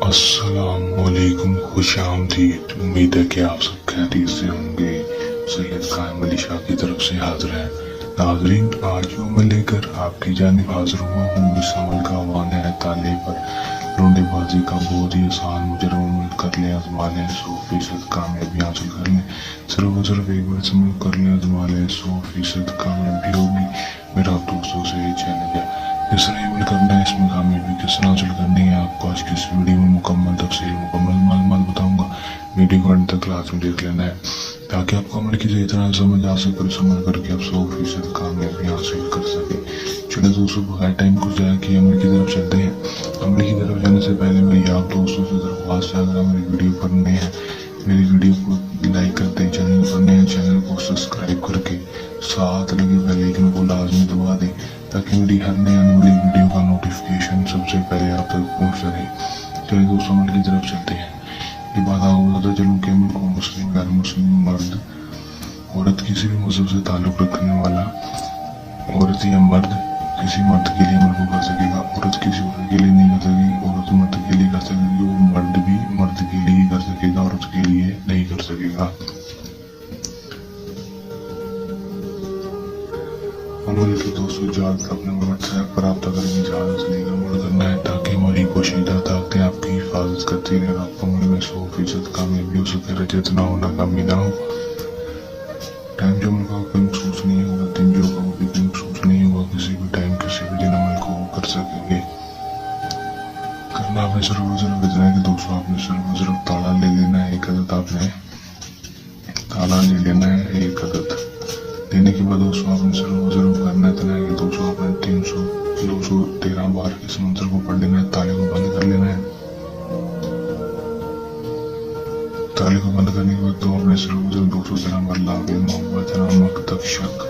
السلام علیکم، خوش آمدید۔ امید ہے کہ آپ سب خیریت سے ہوں گے۔ سید قائم علی شاہ کی طرف سے حاضر ہے۔ ناظرین، آج جو عمل لے کر آپ کی جانب حاضر ہوا ہوں، اس عمل کا عنوان ہے تالے پر لونڈے بازی کا بہت ہی آسان مجرم عمل کر لیں آزما لیں 100% کامیابی حاصل کر لیں۔ صرف اور صرف ایک بار عمل کر لیں آزما لیں 100% کامیابی ہوگی۔ میرا آپ دوستوں سے یہ چیلنج ہے، کس طرح عمل کرنا ہے، اس میں کامیابی کس طرح حاصل کرنی ہے، آپ کو آج کی اس ویڈیو میں مکمل تفصیل مکمل معلومات بتاؤں گا۔ ویڈیو کو انت تک لازمی دیکھ لینا ہے تاکہ آپ کو عمل کی صحیح طرح سمجھ آ سکے اور اس عمل کر کے آپ 100% کامیابی حاصل کر سکیں۔ چلے دوستوں، بغیر ٹائم کو ضائع کیے عمل کی طرف چلتے ہیں۔ عمل کی طرف جانے سے پہلے میری آپ دوستوں سے درخواست ہے، اگر میری ویڈیو پر نئے ہیں میری ویڈیو کو لائک کر دیں، چینل پر نئے چینل کو سبسکرائب کر کے ساتھ لگے بیل آئیکن کو لازمی دبا دیں تاکہ میری ہر نئی آنے والی ویڈیو کا نوٹیفیکیشن سب سے پہلے آپ تک پہنچ سکے۔ چلے دوستوں، عمل کی طرف چلتے ہیں۔ یہ بات آپ کو بتاتا چلوں کہ عمل کو مسلم، غیر مسلم، مرد، عورت، کسی بھی مذہب سے تعلق رکھنے والا عورت یا مرد کسی مرد کے لیے عمل کو کر سکے گا۔ عورت کسی عورت کے لیے نہیں کر سکے گی، عورت مرد کے لیے کر سکے گی، اور مرد بھی مرد کے لیے کر سکے گا، عورت کے لیے نہیں کر سکے گا۔ عمل کی دوستوں اجازت اپنے واٹس ایپ پر رابطہ کرنے کی اجازت لے کر عمل کرنا ہے تاکہ ہماری پوشیدہ طاقتیں آپ کی حفاظت کرتی رہیں، آپ کو عمل میں 100% کامیابی ہو سکے، رجت نہ ہو، ناکامی نہ ہو۔ ٹائم جو عمل کا کوئی مخصوص نہیں ہوگا، دن جو کا بھی کوئی مخصوص نہیں ہوگا، کسی بھی ٹائم کسی بھی دن عمل کو کر سکیں گے۔ کرنا آپ نے صرف اور صرف اتنا ہے کہ دوستوں آپ نے صرف اور صرف تالا لے لینا ہے، ایک عدد آپ نے تالا لے لینا ہے، ایک عدد لینے کے بعد دوستوں آپ نے صرف اور صرف کرنا اتنا ہے کہ دوستوں آپ نے 213 بار اس منتر کو پڑھ لینا ہے، تالے کو بند کر لینا ہے۔ تالے کو بند کرنے کے بعد تو آپ نے صرف اور صرف 213 بار لا بے محبت نامک تک شک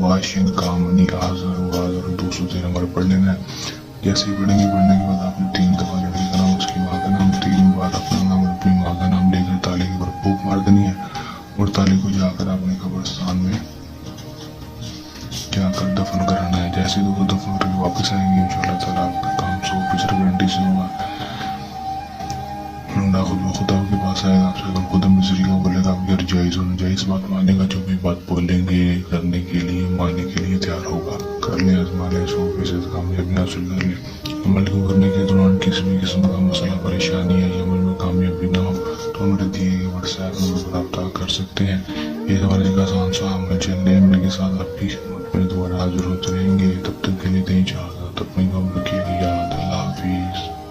باشن کامنی آزر و آزر 213 بار پڑھ لینا ہے۔ جیسے ہی پڑھیں گے، پڑھنے کے بعد آپ نے 3 دفعہ لڑکی کا نام، اس کی ماں کا نام، 3 بار اپنا نام اور اپنی ماں کا نام لے کر تالے کے اوپر پھونک مار دینی ہے، اور تالے کو جا کر اپنے قبرستان میں جا کر دفن کرانا ہے۔ جیسے ہی وہ دفن کر کے واپس آئیں گے، انشاءاللہ تعالیٰ آپ کا کام 100% گارنٹی سے ہوگا۔ لونڈا خود بخود آپ کے پاس آئے گا، آپ سے اگر خود مصری کو بولے گا آپ یار جائز ہونا، جائز بات مانے گا، جو بھی بات بولیں گے کرنے کے لیے ماننے کے لیے تیار ہوگا۔ کر لیں، آزما لیں، 100% کامیابی حاصل کر لیں۔ عمل کو کرنے کے دوران کسی بھی قسم کا مسئلہ پریشانی ہے یا عمل میں کامیابی نہ ہو تو ہمارے دیے گئے واٹس ایپ نمبر پر رابطہ کر سکتے ہیں۔ یہ ہمارے ایک آسان سا عمل چلنے عمل کے ساتھ آپ کی خدمت میں دوبارہ حاضر ہوتے رہیں گے۔ تب تک کے لیے دیں اجازت، اپنی قبر کی یاد۔ اللہ حافظ۔